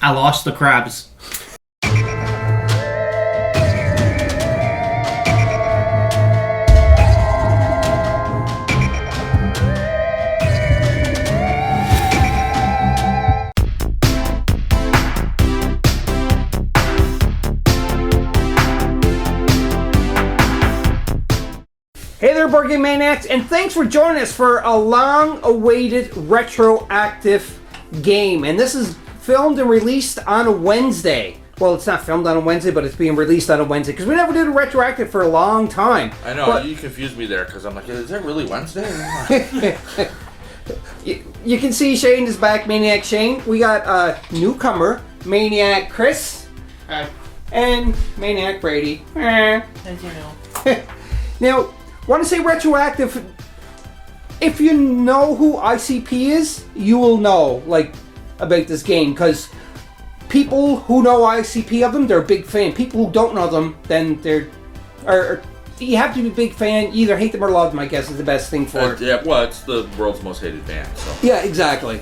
I lost the crabs. Hey there, Board Game Maniacs, and thanks for joining us for a long-awaited retroactive game. And this is filmed and released on a Wednesday. Well, it's not filmed on a Wednesday, but it's being released on a Wednesday, because we never did a retroactive for a long time. I know, but you confused me there, because I'm like, is that really Wednesday? You can see Shane is back, Maniac Shane. We got a newcomer, Maniac Chris. Hi. And Maniac Brady. As you know. Now, want to say retroactive, if you know who ICP is, you will know, like, about this game, because people who know ICP of them, they're a big fan. People who don't know them, then they're, or you have to be a big fan, you either hate them or love them, I guess is the best thing for it. Yeah, well, it's the world's most hated band, so. Yeah, exactly.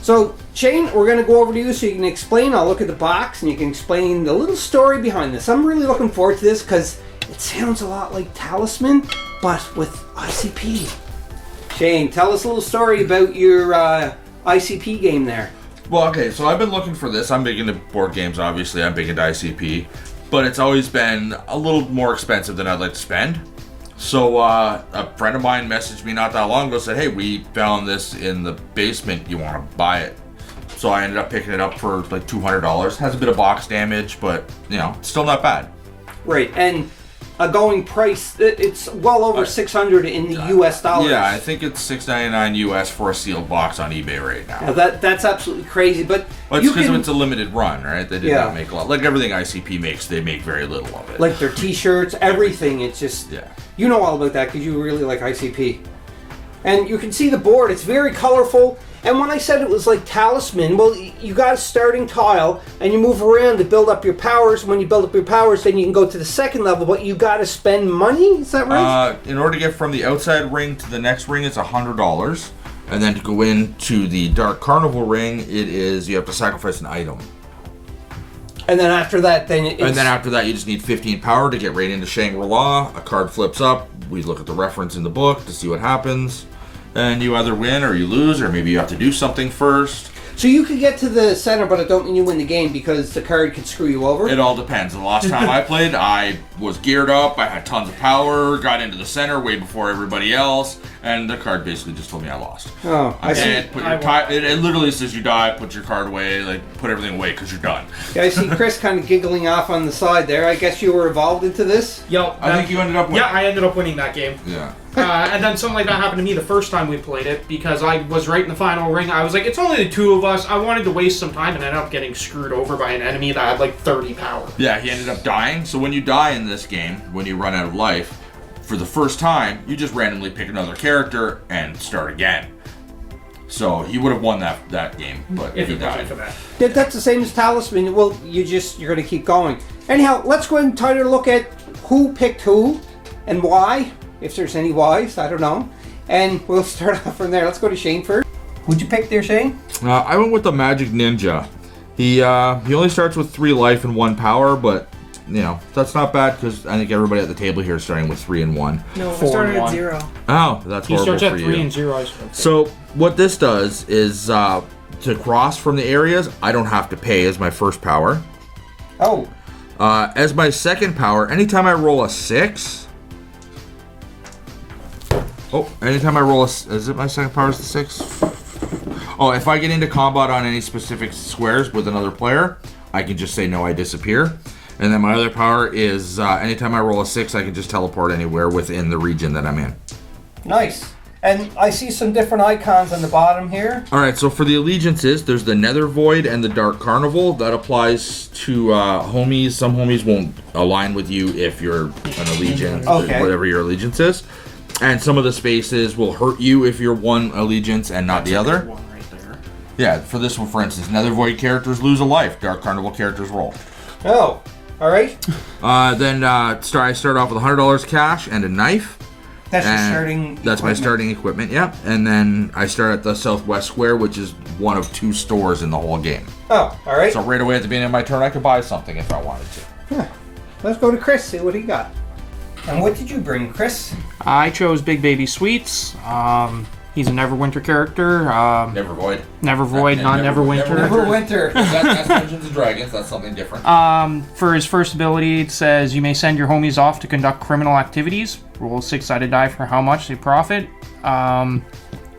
So, Shane, we're going to go over to you so you can explain. I'll look at the box and you can explain the little story behind this. I'm really looking forward to this because it sounds a lot like Talisman, but with ICP. Shane, tell us a little story about your ICP game there. Well, okay, so I've been looking for this. I'm big into board games, obviously. I'm big into ICP. But it's always been a little more expensive than I'd like to spend. So a friend of mine messaged me not that long ago, said, hey, we found this in the basement. You want to buy it? So I ended up picking it up for like $200. Has a bit of box damage, but, you know, it's still not bad. Right, and a going price, it's well over $600 in the US dollars. Yeah, I think it's $6.99 US for a sealed box on eBay right now. Now that's absolutely crazy, but well, it's because it's a limited run, right? They did Yeah. not make a lot. Like everything ICP makes, they make very little of it. like their t-shirts, everything, it's just, yeah. You know all about that because you really like ICP. And you can see the board, it's very colorful. And when I said it was like Talisman, well, you got a starting tile, and you move around to build up your powers. When you build up your powers, then you can go to the second level, but you got to spend money? Is that right? In order to get from the outside ring to the next ring, it's $100. And then to go into the Dark Carnival ring, you have to sacrifice an item. And then after that, you just need 15 power to get right into Shangri-La. A card flips up. We look at the reference in the book to see what happens. And you either win or you lose, or maybe you have to do something first. So you could get to the center, but it don't mean you win the game because the card could screw you over? It all depends. The last time I played, I was geared up, I had tons of power, got into the center way before everybody else, and the card basically just told me I lost. Oh, I see. It literally says you die, put your card away, like put everything away because you're done. Yeah, I see Chris kind of giggling off on the side there. I guess you were involved into this? I think you ended up winning. Yeah, I ended up winning that game. Yeah. And then something like that happened to me the first time we played it because I was right in the final ring. I was like, it's only the two of us. I wanted to waste some time and ended up getting screwed over by an enemy that had like 30 power. Yeah, he ended up dying. So when you die in this game, when you run out of life, for the first time, you just randomly pick another character and start again. So he would have won that game, but if he died. For that. That's the same as Talisman. Well, you're going to keep going. Anyhow, let's go ahead and try to look at who picked who and why. If there's any whys, I don't know. And we'll start off from there. Let's go to Shane first. Who'd you pick there, Shane? I went with the Magic Ninja. He only starts with 3 life and 1 power, but you know that's not bad because I think everybody at the table here is starting with 3 and 1. No, I 4 started and at 1. 0. Oh, that's He horrible starts at for 3 you. and 0. So what this does is to cross from the areas, I don't have to pay as my first power. Oh. As my second power, anytime I roll a 6. Oh, anytime I roll is it my second power is the 6? Oh, if I get into combat on any specific squares with another player, I can just say no, I disappear. And then my other power is anytime I roll a 6, I can just teleport anywhere within the region that I'm in. Nice. And I see some different icons on the bottom here. Alright, so for the allegiances, there's the Nether Void and the Dark Carnival. That applies to homies. Some homies won't align with you if you're an allegiance, Okay. whatever your allegiance is. And some of the spaces will hurt you if you're one allegiance and not the other. One right there. Yeah, for this one, for instance, Nether Void characters lose a life. Dark Carnival characters roll. Oh, all right. Then I start off with $100 cash and a knife. That's your And starting That's my equipment. starting equipment, yeah. And then I start at the Southwest Square, which is one of 2 stores in the whole game. Oh, all right. So right away at the beginning of my turn, I could buy something if I wanted to. Huh. Let's go to Chris, see what he got. And what did you bring, Chris? I chose Big Baby Sweets. He's a Neverwinter character. Never Void. Never Void, not Neverwinter. Neverwinter. That's Dungeons and Dragons. That's something different. For his first ability, it says you may send your homies off to conduct criminal activities. Roll a 6-sided die for how much they profit.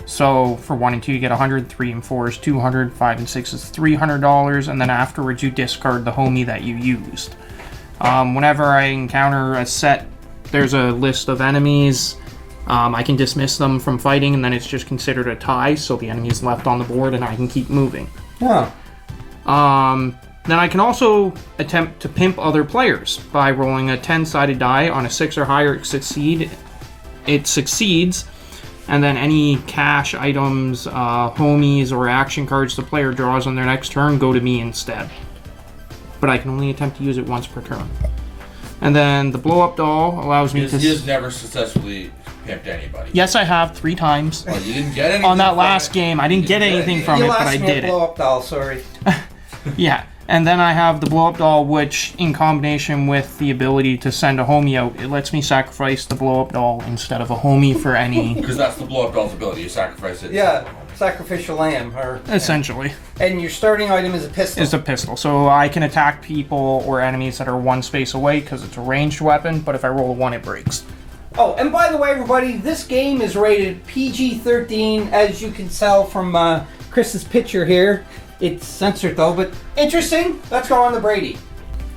So for 1 and 2, you get 100. 3 and 4 is 200. 5 and 6 is $300. And then afterwards, you discard the homie that you used. Whenever I encounter a set, there's a list of enemies. I can dismiss them from fighting, and then it's just considered a tie, so the enemy is left on the board, and I can keep moving. Oh. Then I can also attempt to pimp other players by rolling a 10-sided die. On a 6 or higher, it succeeds, and then any cash items, homies, or action cards the player draws on their next turn go to me instead. But I can only attempt to use it once per turn. And then the blow-up doll allows me to... He has never successfully pimped anybody. Yes, I have 3 times. Oh, you didn't get anything On that from last it. game, I didn't get anything from it, but I did it. blow-up doll, sorry. Yeah, and then I have the blow-up doll, which, in combination with the ability to send a homie out, it lets me sacrifice the blow-up doll instead of a homie for any... Because that's the blow-up doll's ability. You sacrifice it. Yeah, sacrificial lamb. Essentially. And your starting item is a pistol. Is a pistol, so I can attack people or enemies that are 1 space away because it's a ranged weapon, but if I roll a 1, it breaks. Oh, and by the way, everybody, this game is rated PG-13, as you can tell from Chris's picture here. It's censored, though, but interesting. Let's go on to Brady.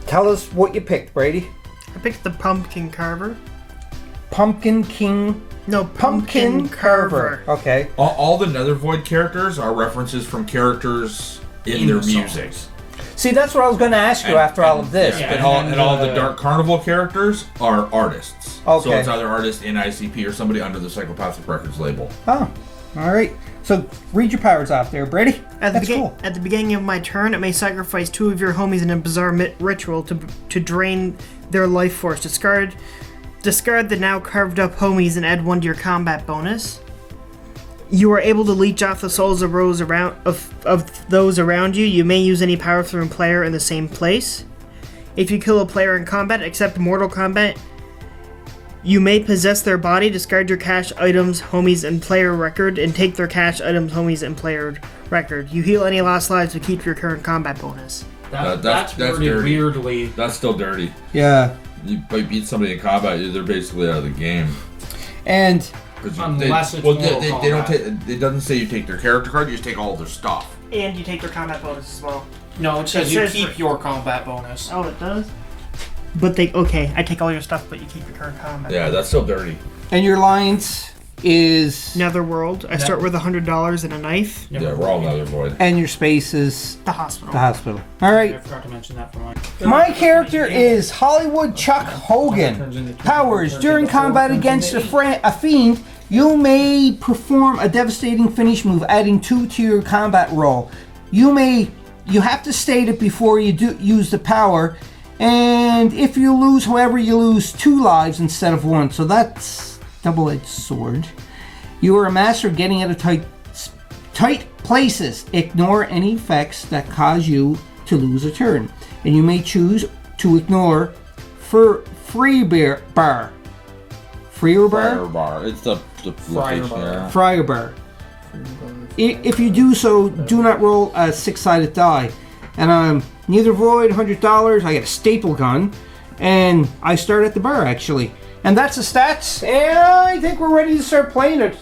Tell us what you picked, Brady. I picked the Pumpkin Carver. Pumpkin King... No, Pumpkin Carver. Okay. All the Nether Void characters are references from characters in their the music. See, that's what I was going to ask you after all of this. Yeah, and all the Dark Carnival characters are artists. Okay. So it's either artist in ICP or somebody under the Psychopathic Records label. Oh, all right. So read your powers off there, Brady. At the, That's cool. at the beginning of my turn, it may sacrifice 2 of your homies in a bizarre ritual to drain their life force. Discard the now carved up homies and add 1 to your combat bonus. You are able to leech off the souls of those around you. You may use any power from a player in the same place. If you kill a player in combat, except Mortal Kombat, you may possess their body, discard your cash items, homies, and player record, and take their cash items, homies, and player record. You heal any lost lives to keep your current combat bonus. That's worded dirty. weirdly. That's still dirty. Yeah. You beat somebody in combat, they're basically out of the game. And Unless it's they Mortal don't Kombat. take. It doesn't say you take their character card. You just take all of their stuff. And you take their combat bonus as well. No, it says It you says keep for- your combat bonus. Oh, it does? But okay, I take all your stuff, but you keep your current combat. Yeah, that's still dirty. your alliance is... Netherworld. I start with $100 and a knife. Yeah, we're all Nether Void. And your space is The hospital. the hospital. All I right. forgot to mention that for mine. My character is Hollywood Chuck Hogan. Powers. During combat against a fiend, you may perform a devastating finish move, adding 2 to your combat roll. You have to state it before you use the power, and if you lose, however, you lose 2 lives instead of 1. So that's double-edged sword. You are a master of getting out of tight places. Ignore any effects that cause you to lose a turn, and you may choose to ignore free bar. Freer Friar bar? bar. It's the Friar location, bar. yeah. Friar bar. If you do so, do not roll a 6-sided die. And neither void, $100. I get a staple gun, and I start at the bar actually. And that's the stats. And I think we're ready to start playing it.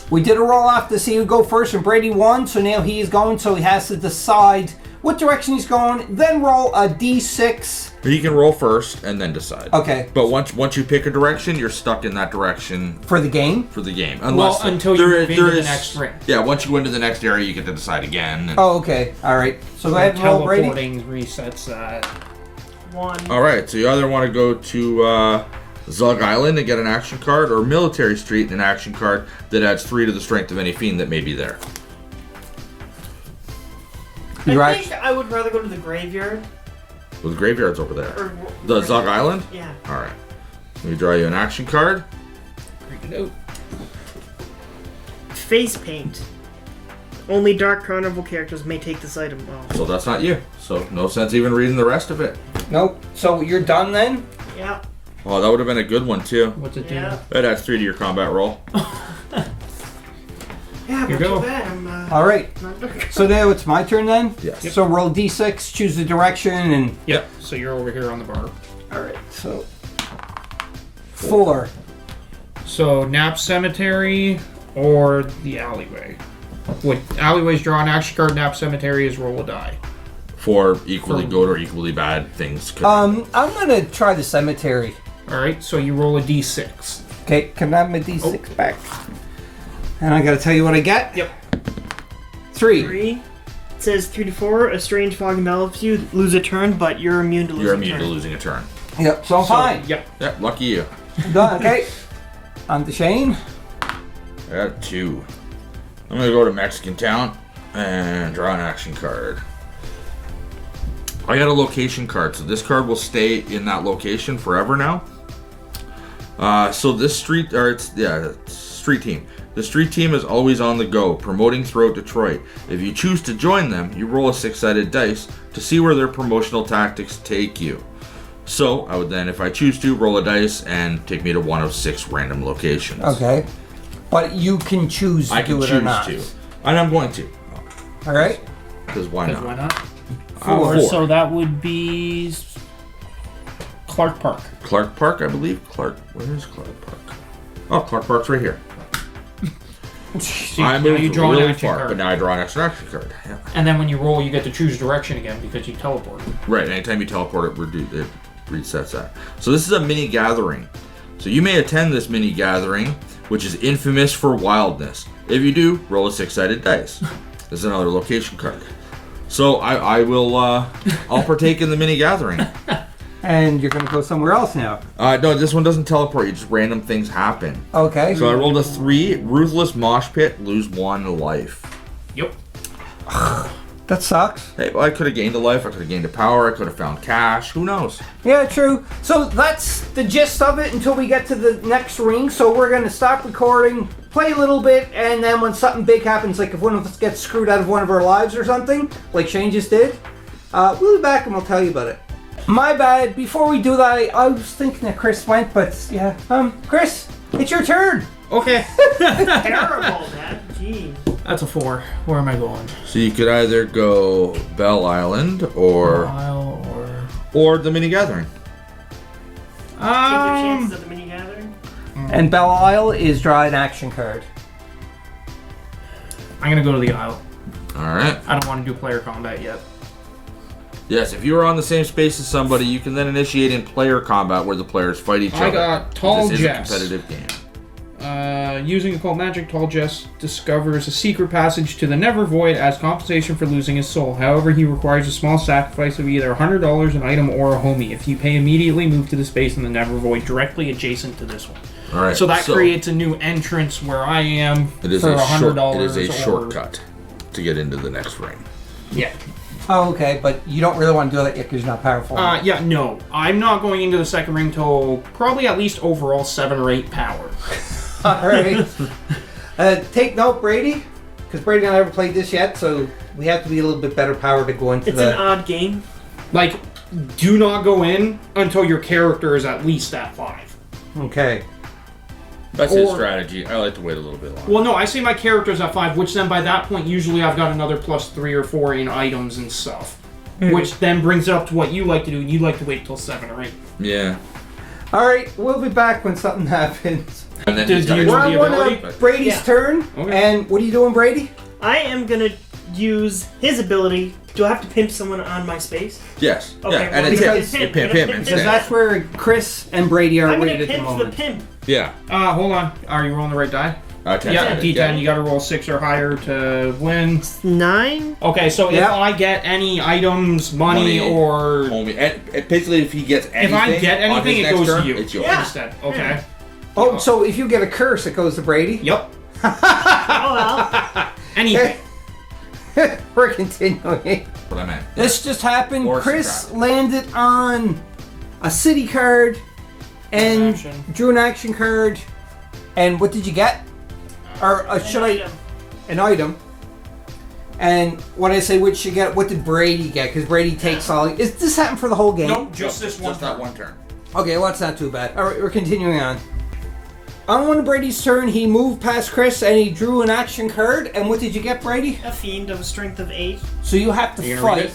We did a roll off to see who go first, and Brady won. So now he is going. So he has to decide what direction he's going. Then roll a d6. You can roll first and then decide. Okay. But once you pick a direction, you're stuck in that direction For the game. for the game. Until you move into the next ring. Yeah, once you go into the next area, you get to decide again. And- Oh, okay. All right. So go ahead and roll, Brady. Teleporting resets that. 1. All right, so you either want to go to Zug Island and get an action card, or Military Street and an action card that adds 3 to the strength of any fiend that may be there. I think I would rather go to the graveyard. Well, the graveyard's over there. Or, The Zug Island? Yeah. All right. Let me draw you an action card. Read it out. Face paint. Only Dark Carnival characters may take this item. Oh. So that's not you. So no sense even reading the rest of it. Nope. So you're done then? Yeah. Oh, that would have been a good one too. What's it do? Yeah. That adds 3 to your combat roll. Yeah, Here but you go. too bad. I'm All right. not dark. So now it's my turn then? Yes. So roll d6, choose the direction, and... Yep. So you're over here on the bar. All right, so... 4. So Nap Cemetery or the alleyway. What alleyway's draw an action card, Nap Cemetery is roll a die. For equally good or equally bad things. Could I'm gonna try the cemetery. Alright, so you roll a d6. Okay, can I have my d6 back? And I gotta tell you what I get? Yep. 3. 3. It says 3 to 4. A strange fog envelops you. Lose a turn, but you're immune to losing You're a immune turn. to losing a turn. Yep, so I'm fine. Yep. Yep, lucky you. Done, okay. On to Shane. I got 2. I'm gonna go to Mexican Town and draw an action card. I got a location card, so this card will stay in that location forever now. So this street team. The street team is always on the go, promoting throughout Detroit. If you choose to join them, you roll a 6-sided dice to see where their promotional tactics take you. So I would then, if I choose to, roll a dice and take me to one of 6 random locations. Okay. But you can choose to I can do it choose or not. to, and I'm going to, All right. because why not? Why not? 4. So that would be Clark Park. Clark Park, I believe. Where is Clark Park? Oh, Clark Park's right here. I now moved you draw an really action far, card. but now I draw an extra action card. Yeah. And then when you roll, you get to choose direction again because you teleport. Right, anytime you teleport, it resets that. So this is a mini gathering. So you may attend this mini gathering, which is infamous for wildness. If you do, roll a 6-sided dice. This is another location card. So I will, I'll partake in the mini gathering. And you're gonna go somewhere else now. No, this one doesn't teleport you, just random things happen. Okay. So I rolled a 3, ruthless mosh pit, lose 1 life. Yep. That sucks. Hey, well, I could have gained a life, I could have gained a power, I could have found cash, who knows? Yeah, true. So that's the gist of it until we get to the next ring. So we're gonna stop recording, play a little bit, and then when something big happens, like if one of us gets screwed out of one of our lives or something, like Shane just did, we'll be back and we'll tell you about it. My bad. Before we do that, I was thinking that Chris went, but yeah. Chris, it's your turn. Okay. Terrible, Dad. Jeez. That's a 4. Where am I going? So you could either go Bell Island or the mini gathering. Take your chances at the mini gathering. And Belle Isle is draw an action card. I'm gonna go to the Isle. Alright. I don't want to do player combat yet. Yes, if you are on the same space as somebody, you can then initiate in player combat where the players fight each other. I got Tall This is a Jess. competitive game. Using occult magic, Tall Jess discovers a secret passage to the Never Void as compensation for losing his soul. However, he requires a small sacrifice of either $100, an item, or a homie. If you pay immediately, move to the space in the Never Void directly adjacent to this one. Alright. So that creates a new entrance where I am it is for a $100. It is a or- shortcut to get into the next ring. Yeah. Oh, okay, but you don't really want to do that yet because you're not powerful. Yeah, no. I'm not going into the second ring till probably at least overall 7 or 8 power. All right. Take note, Brady, because Brady and I haven't played this yet, so we have to be a little bit better power to go into It's the... an odd game. Like, do not go in until your character is at least at 5. Okay. That's his Or- strategy. I like to wait a little bit longer. Well, no, I say my character's at 5, which then by that point, usually I've got another plus 3 or 4 in items and stuff. Which then brings it up to what you like to do, and you like to wait till 7 or 8. Yeah. All right, we'll be back when something happens. And then Do he's got you to know We're the on one ability? of Brady's Yeah. turn, Okay. and what are you doing, Brady? I am gonna use his ability. Do I have to pimp someone on my space? Yes. Okay, yeah. And well, it's because him. you You pimp pimp him him. Because instead. that's where Chris and Brady are I'm gonna rated at the pimp the moment. pimp. Yeah. Hold on. Are you rolling the right die? 10 Yeah, sided, D10, yeah. you gotta roll 6 or higher to win. 9. Okay, so if Yeah. I get any items, money, or... Homie. And basically, if he gets anything, If I get on anything, his it next goes turn, to you It's yours. Yeah. instead. Okay. Oh, so if you get a curse, it goes to Brady? Yep. Oh well. Anything. We're continuing. What I meant. This just happened. Or Chris subtract. landed on a city card and Action. drew an action card. And what did you get? Or should I... An item. And when I say what you get, what did Brady get? Because Brady takes all. Is this happen for the whole game? Nope, just this one. Just that one turn. Okay, well, that's not too bad. All right, we're continuing on. On one of Brady's turn, he moved past Chris and he drew an action card. And what did you get, Brady? A fiend of a strength of 8. So you have to Are you gonna read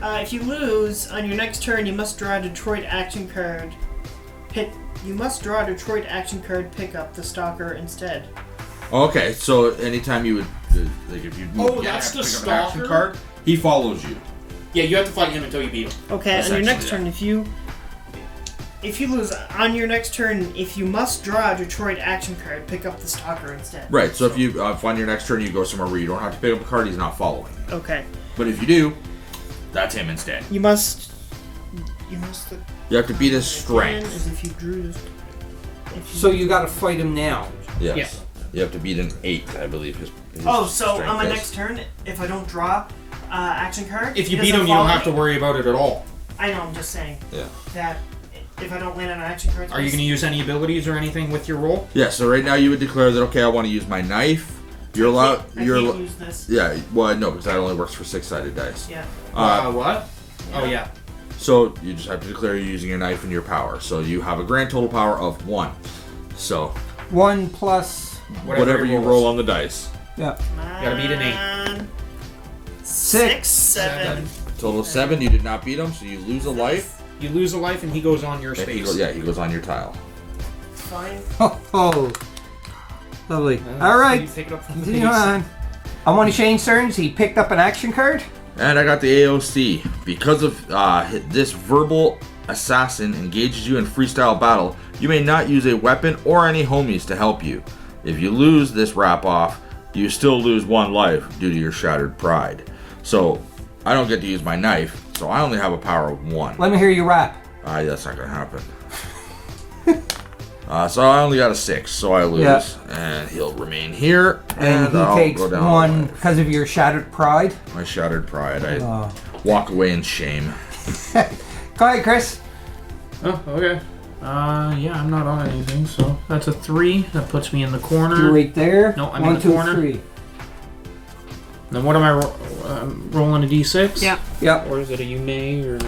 fight. If you lose, on your next turn, you must draw a Detroit action card. You must draw a Detroit action card, pick up the Stalker instead. Okay, so anytime you would, like if you move, Oh, that's the pick up an action stalker? card, he follows you. Yeah, you have to fight him until you beat him. Okay, on your next Essentially, turn, if you lose, on your next turn, if you must draw a Detroit action card, pick up the Stalker instead. Right, so if you on your next turn you go somewhere where you don't have to pick up a card, he's not following you. Okay. But if you do, that's him instead. You must. You have to beat his Again, strength. as if you drew this. So you got to fight him now. Yes. Yeah. You have to beat an 8, I believe. His Oh, so strength on my is. next turn, if I don't draw action card, If you he beat doesn't him, you don't follow have to me. worry about it at all. I know. I'm just saying Yeah. that if I don't land on an action card, Are you going to use any abilities or anything with your roll? Yeah, so right now you would declare that, okay, I want to use my knife. You're allowed. I You're can't allo- use this. Yeah, well, no, because that only works for 6-sided dice. Yeah. What? Oh, yeah. So you just have to declare you're using your knife and your power. So you have a grand total power of 1. So 1 plus. whatever he you rolls. roll on the dice. Yeah. Gotta beat an 8. 6, 7. Total of 7. You did not beat him, so you lose a life. You lose a life and he goes on your And he space. he goes on your tile. Fine. Oh. Lovely. All right. You pick it up from the Continue base. on. On one of Shane's turns, he picked up an action card. And I got the AOC. Because of this verbal assassin engages you in freestyle battle, you may not use a weapon or any homies to help you. If you lose this wrap off, you still lose 1 life due to your shattered pride. So I don't get to use my knife, so I only have a power of 1. Let me hear you rap. That's not gonna happen. So I only got a 6, so I lose. Yeah. And he'll remain here, And he I'll takes go down 1 life. because of your shattered pride. My shattered pride. I Oh. walk away in shame. Go ahead, Chris. Oh, okay. Yeah, I'm not on anything, so that's a 3. That puts me in the corner. You're right there. No, I'm 1, in the 2, corner. 3. Then what am I rolling a d6? Yeah. Yep. Or is it a you may or?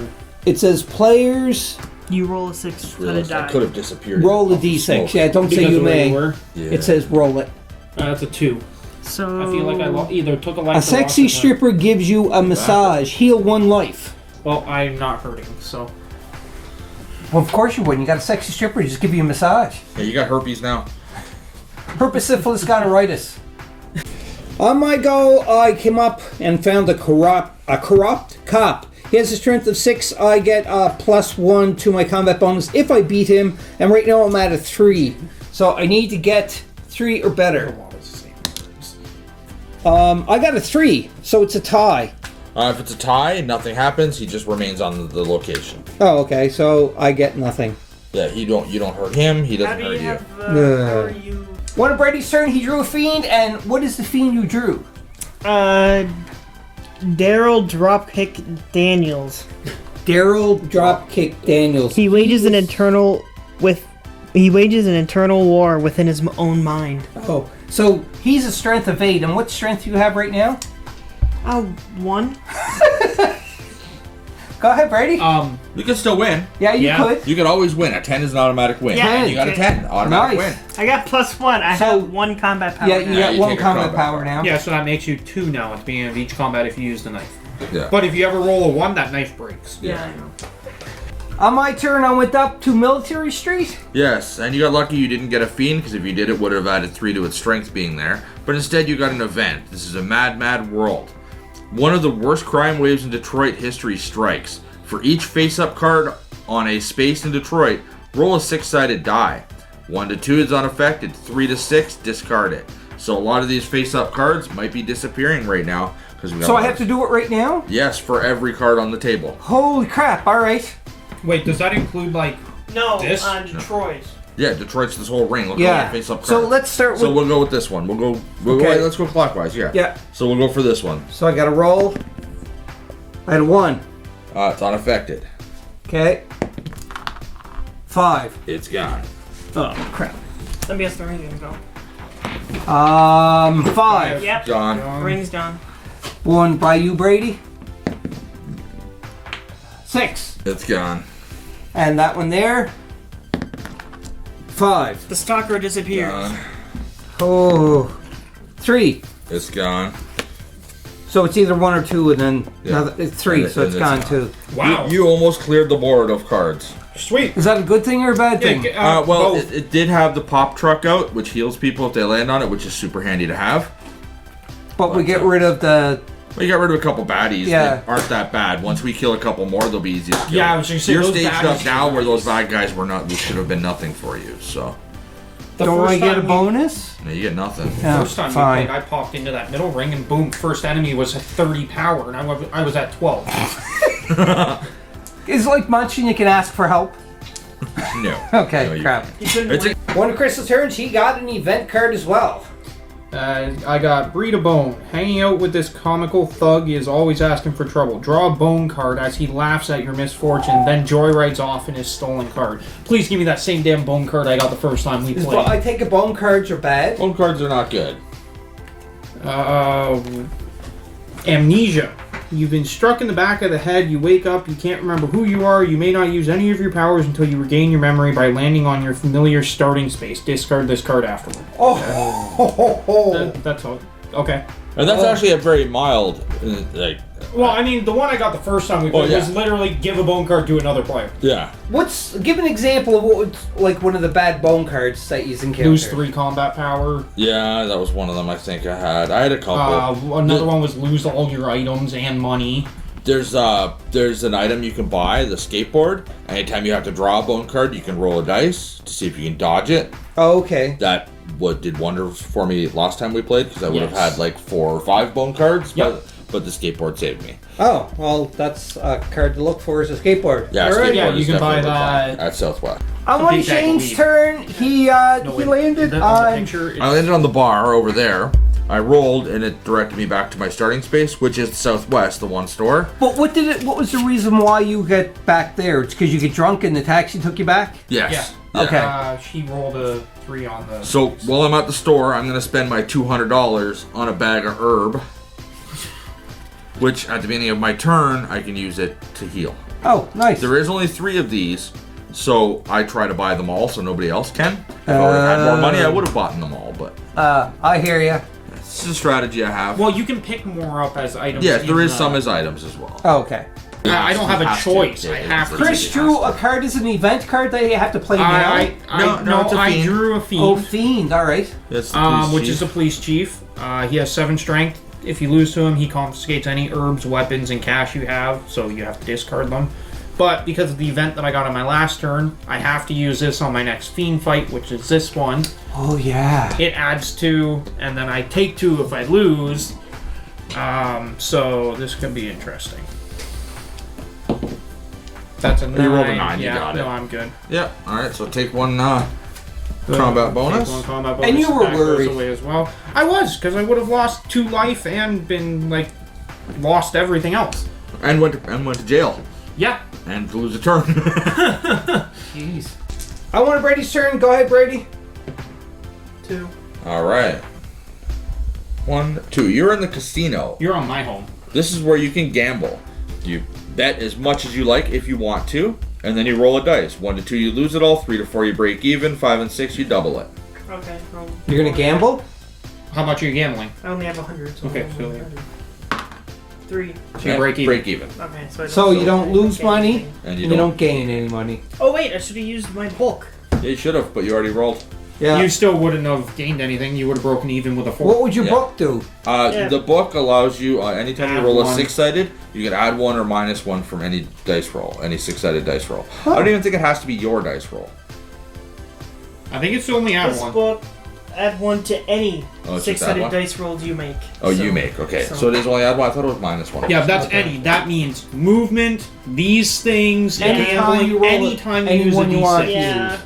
It says players You roll a 6-sided Realized I die. could have disappeared. roll a off the d6. smoke. Yeah, don't say Because you of where may. you were? Yeah. It says roll it. That's a 2. So I feel like I either took a life. A or sexy lost a time. stripper gives you a massage. Heal 1 life. Well, I'm not hurting, so. Well, of course you wouldn't. You got a sexy stripper. Just give you a massage. Yeah, you got herpes now. Herpes, syphilis, gonorrheitis. On my go, I came up and found a corrupt cop. He has a strength of 6. I get a +1 to my combat bonus if I beat him. And right now I'm at a 3. So I need to get 3 or better. I got a 3, so it's a tie. If it's a tie, nothing happens. He just remains on the location. Oh, okay. So I get nothing. Yeah, you don't hurt him. He how doesn't do you hurt you. have? How are you? One of Brady's turn, he drew a fiend. And what is the fiend you drew? Daryl Dropkick Daniels. Daryl Dropkick Daniels. He wages an internal war within his own mind. Oh, so he's a strength of 8. And what strength do you have right now? 1. Go ahead, Brady. You can still win. Yeah, you yeah. could. You can always win. A 10 is an automatic win. Yeah, And you got a okay. 10. Automatic Nice. win. I got +1. I So- have 1 combat power. Yeah, you Yeah, got you 1 take a combat combat power now. Yeah, so that makes you 2 now at the beginning of each combat if you use the knife. Yeah. But if you ever roll a 1, that knife breaks. Yeah, I know. On my turn, I went up to Military Street. Yes, and you got lucky you didn't get a fiend, because if you did, it would have added 3 to its strength being there. But instead, you got an event. This is a mad, mad world. One of the worst crime waves in Detroit history strikes. For each face-up card on a space in Detroit, roll a 6-sided die. 1 to 2 is unaffected. 3 to 6, discard it. So a lot of these face-up cards might be disappearing right now because we got. So I have to do it right now? Yes, for every card on the table. Holy crap, alright. Wait, does that include, like, No, This? on Detroit. Yeah, Detroit's this whole ring. Look at all Yeah. the face-up cards. So let's start with... So we'll go with this one. Okay. Let's go clockwise. Yeah. Yeah. So we'll go for this one. So I got to roll. I had a 1. It's unaffected. Okay. 5. It's gone. Oh, crap. Let me guess the ring didn't go. 5. Yep. Gone. Ring's done. One by you, Brady. 6. It's gone. And that one there. 5. The stalker disappears. Gone. Oh. 3. It's gone. So it's either 1 or 2, and then Yeah. it's 3, so it's gone too. Wow. You almost cleared the board of cards. Sweet. Is that a good thing or a bad thing? Yeah, Well, both. it did have the pop truck out, which heals people if they land on it, which is super handy to have. But we get rid of the... We got rid of a couple baddies Yeah. that aren't that bad. Once we kill a couple more, they'll be easy to kill. Yeah, I was gonna say, You're those staged baddies up now are where those bad guys were not. They should have been nothing for you. So The Don't first I get a time bonus? no, you get nothing. Yeah, First time fine. we played, I popped into that middle ring and boom, first enemy was at 30 power and I was at 12. It's like Munch and you can ask for help. No. Okay, No, you crap. can't. You couldn't It's a, One of Crystal's turns, he got an event card as well. I got Breed a Bone. Hanging out with this comical thug is always asking for trouble. Draw a bone card as he laughs at your misfortune, then joyrides off in his stolen card. Please give me that same damn bone card I got the first time we played. I take it bone cards are bad. Bone cards are not good. Amnesia. You've been struck in the back of the head, you wake up, you can't remember who you are, you may not use any of your powers until you regain your memory by landing on your familiar starting space. Discard this card afterward. That's all. Okay. And that's actually a very mild, like, Well, I mean, the one I got the first time we played was literally give a bone card to another player. yeah. Give an example of what would, like one of the bad bone cards that you encountered. Lose 3 combat power. Yeah, that was one of them. I think I had a couple. Another one was lose all your items and money. There's an item you can buy, the skateboard. Anytime you have to draw a bone card, you can roll a dice to see if you can dodge it. Oh, okay. That did wonders for me last time we played because I would have Yes. had like 4 or 5 bone cards. Yep. But the skateboard saved me. Oh, well, that's a card to look for as a skateboard. Yeah, All right. skateboard Yeah, you is can buy definitely that. fine at Southwest. On one Big bag of Shane's weed. turn, he landed the on... picture. I landed on the bar over there. I rolled and it directed me back to my starting space, which is Southwest, the one store. But what was the reason why you get back there? It's because you get drunk and the taxi took you back? Yes. Yeah. Okay. She rolled a 3 on the. So while I'm at the store, I'm gonna spend my $200 on a bag of herb, which at the beginning of my turn I can use it to heal. Oh, nice. There is only 3 of these, so I try to buy them all so nobody else can. If I would have had more money, I would have bought them all, but I hear you. it's a strategy I have. Well, you can pick more up as items. Yes, there in is the- some as items as well. Oh, okay. I don't have a Have to. choice. Yeah, I have to. Chris drew a card as an event card that you have to play now? No, it's a I fiend. drew a Oh, fiend. Fiend, alright. That's the police Which chief. is a police chief. He has 7 strength. If you lose to him, he confiscates any herbs, weapons, and cash you have, so you have to discard them. But because of the event that I got on my last turn, I have to use this on my next fiend fight, which is this one. Oh, yeah. It adds 2, and then I take 2 if I lose. So this could be interesting. That's a 9. You rolled a 9, you Yeah, got it. no, I'm good. Yeah, alright, so take one combat bonus. Take 1 combat bonus. And you were that goes worried. away as well. I was, because I would have lost 2 life and been, like, lost everything else. And went to jail. Yeah. And to lose a turn. Jeez. I want Brady's turn. Go ahead, Brady. 2. Alright. 1, 2. You're in the casino. You're on my home. This is where you can gamble. You bet as much as you like if you want to, and then you roll a dice. 1 to 2 you lose it all, 3 to 4 you break even, 5 and 6 you double it. Okay. Well, You're gonna gamble? How much are you gambling? I only have 100. So Okay, I'm so- 100. 3. So you break even. Break even. Okay, so So you don't lose gain money, anything. And and you you don't. don't gain any money. Oh wait, I should have used my bulk. Yeah, you should have, but you already rolled. Yeah. You still wouldn't have gained anything. You would have broken even with a 4. What would your Yeah. book do? Yeah. The book allows you, anytime you Add roll a one. 6-sided, you can add 1 or minus 1 from any dice roll, any 6-sided dice roll. I don't even think it has to be your dice roll. I think it's only add This 1. book, add 1 to any Oh, it's just add 6-sided one? dice rolls you make. Oh, So- you make, okay. So it is only add 1. I thought it was minus 1. Yeah, that's Okay. any. That means movement, these things, Anytime gambling, you roll it, anytime you use a anyone you want. D6. Yeah.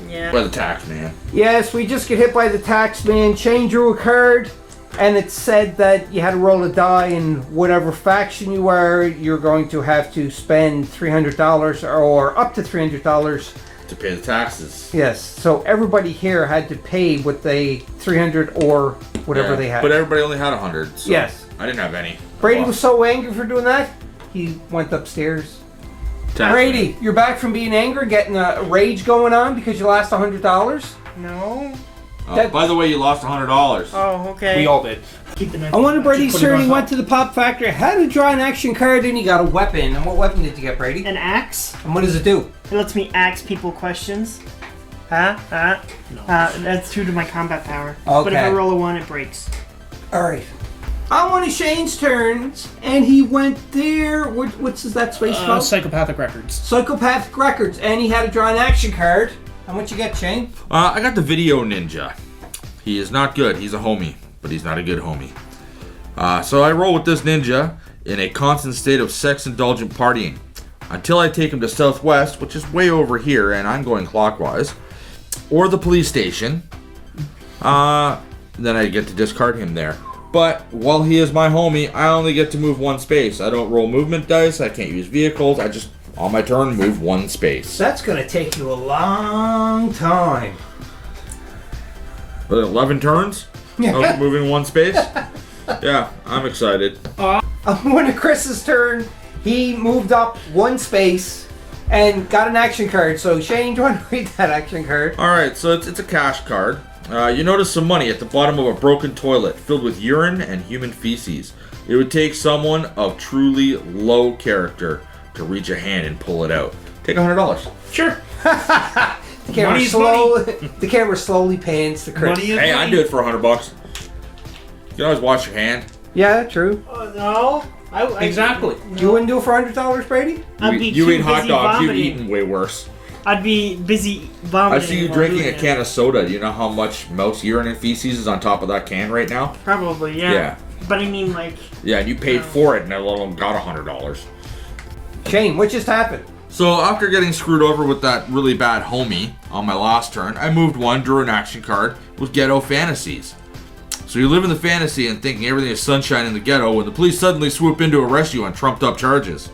Yeah. By the tax, man. Yes, we just get hit by the tax man. Shane drew a card, and it said that you had to roll a die, and whatever faction you are, you're going to have to spend $300 or up to $300. To pay the taxes. Yes, so everybody here had to pay what they 300 or whatever Yeah, they had. But everybody only had 100. So Yes. I didn't have any. Brady was so angry for doing that, he went upstairs. Brady, you're back from being angry, getting a rage going on because you lost $100. No. By the way, you lost $100. Oh, okay. We all did. Keep the knife. I wanted Brady's Just put it turn. on He top. went to the pop factory, had to draw an action card, and he got a weapon. And what weapon did you get, Brady? An axe. And what does it do? It lets me ask people questions. No. That's 2 to my combat power. But if I Okay. roll a 1, it breaks. All right. On one of Shane's turns, and he went there. What's that space called? Psychopathic Records. Psychopathic Records, and he had to draw an action card. And what you get, Shane? I got the Video Ninja. He is not good. He's a homie, but he's not a good homie. So I roll with this ninja in a constant state of sex-indulgent partying until I take him to Southwest, which is way over here, and I'm going clockwise, or the police station. Then I get to discard him there. But while he is my homie, I only get to move 1 space. I don't roll movement dice. I can't use vehicles. I just, on my turn, move 1 space. That's going to take you a long time. 11 turns? Yeah. Moving 1 space? Yeah, I'm excited. On one of Chris's turn, he moved up 1 space and got an action card. So, Shane, do you want to read that action card? Alright, so it's a cash card. You notice some money at the bottom of a broken toilet filled with urine and human feces. It would take someone of truly low character to reach a hand and pull it out. Take $100. Sure. The camera slowly pans to Chris. Money is Hey, money. I'd do it for $100. You can always wash your hand. Yeah, true. No. Exactly. You wouldn't do it for $100, Brady? I'd be You too eat hot busy dogs, you've vomiting. eaten way worse. I'd be busy I vomiting. see you while drinking doing a it. can of soda. Do you know how much mouse urine and feces is on top of that can right now? Probably, yeah. Yeah. But I mean, like, Yeah, and you paid for it and I alone got $100. Shane, what just happened? So after getting screwed over with that really bad homie on my last turn, I moved 1, drew an action card with Ghetto Fantasies. So you live in the fantasy and thinking everything is sunshine in the ghetto when the police suddenly swoop in to arrest you on trumped up charges.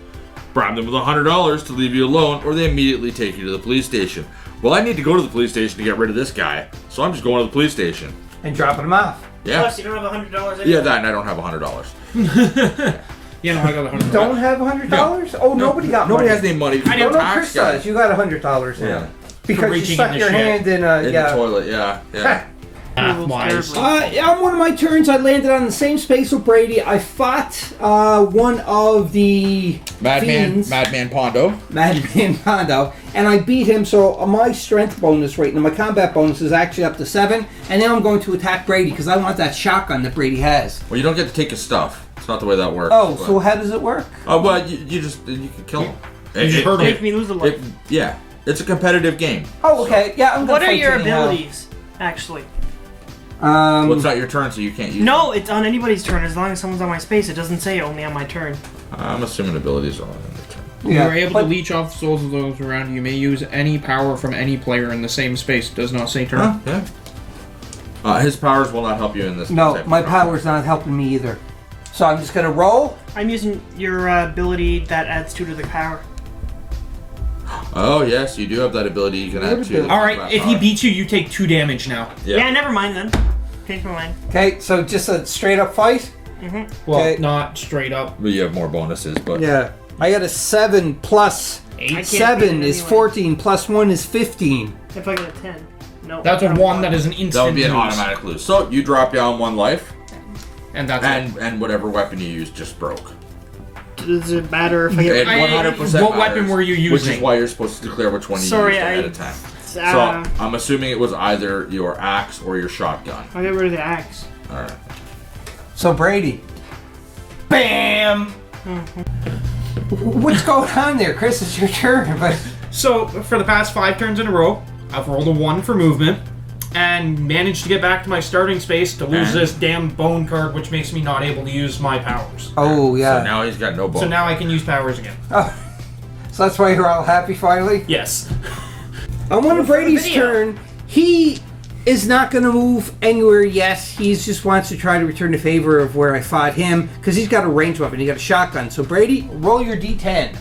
Bribe them with $100 to leave you alone, or they immediately take you to the police station. Well, I need to go to the police station to get rid of this guy, so I'm just going to the police station. And dropping him off. Yeah. plus you don't have $100 anyway. Yeah, that, and I don't have $100. Yeah, no, I got $100. Don't have $100? Oh, nobody got Nobody money. has any money. I Oh, know, no, Tax Chris guy. does. You got $100 now. Yeah. Because you reaching stuck in the your shit. hand in In the toilet, yeah. Math-wise. On one of my turns, I landed on the same space with Brady. I fought one of the fiends, Madman Pondo. Madman Pondo, and I beat him. So my strength bonus right now, my combat bonus is actually up to 7. And now I'm going to attack Brady because I want that shotgun that Brady has. Well, you don't get to take his stuff. It's not the way that works. Oh, but- so how does it work? Oh, well, you can kill him. just hurt him. Make me lose a life. Yeah, it's a competitive game. Oh, okay. Yeah, I'm gonna What are fight your you anyhow. abilities, actually? Well, it's not your turn, so you can't use No, it's on anybody's turn. As long as someone's on my space, it doesn't say only on my turn. it. I'm assuming abilities are on your turn. Yeah, You're able but- to leech off souls of those around you. You may use any power from any player in the same space. It does not say turn. Huh? Yeah. His powers will not help you in this. No, type of my round. power's not helping me either. So I'm just gonna roll. I'm using your ability that adds 2 to the power. Oh yes, you do have that ability. You can add 2. All right, if he beats you, you take 2 damage now. Yeah, never mind then. Change my mind. Okay, so just a straight up fight. Well, Okay. not straight up. Well, you have more bonuses, but Yeah, I got a 7 plus 8. can't beat 7 it is anyway. 14 plus 1 is 15. If I get a 10. No. That's a not 1 that is an instant that would be an lose. automatic lose. So you drop down 1 life, And that's it. and whatever weapon you use just broke. Does it matter if I It get... 100% What weapon matters, were you Which using? is why you're supposed to declare which one you Sorry, used I- ahead of time. So Uh, I'm assuming it was either your axe or your shotgun. I'll get rid of the axe. All right. So Brady, bam. What's going on there, Chris? It's your turn, but So, for the past 5 turns in a row, I've rolled a 1 for movement, and managed to get back to my starting space to lose And? this damn bone card, which makes me not able to use my powers. oh yeah. So now he's got no bonus. So now I can use powers again. So that's why you're all happy finally. Yes. On one of Brady's video. turn, he is not going to move anywhere yet. He just wants to try to return the favor of where I fought him because he's got a ranged weapon. He got a shotgun. So Brady, roll your D10.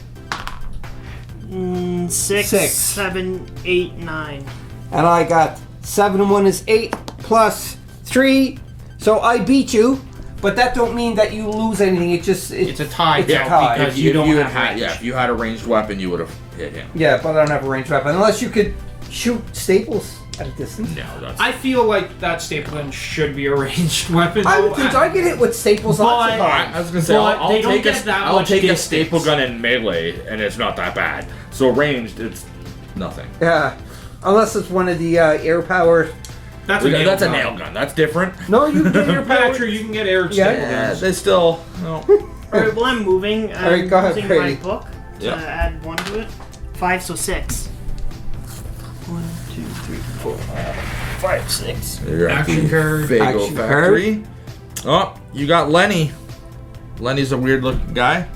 6, Six. 7, 8, 9. And I got 7 and 1 is 8 plus 3. So I beat you But that don't mean that you lose anything. It's a tie It's a count tie. because If you don't have had, range. yeah, if you had a ranged weapon, you would have hit him. Yeah, but I don't have a ranged weapon unless you could shoot staples at a distance. No, that's. I feel like that staple gun should be a ranged weapon. I though. would think I get hit with staples lots of But- times. I was gonna say, But I'll they don't take get that I'll much take a distance. staple gun in melee, and it's not that bad. So ranged, it's nothing. Yeah, unless it's one of the air power. That's a nail That's a gun. nail gun. That's different. No, you get air Yeah, power. true. You can get air Yeah. staple guns. They still. No. Alright, well, I'm moving. I'm Alright, go ahead, using my Brady. book to Yeah. add 1 to it. 5, so 6. 1, 2, 3, 4, 5, 6. You're at Action the card. Fago Action Factory. Oh, you got Lenny. Lenny's a weird looking guy.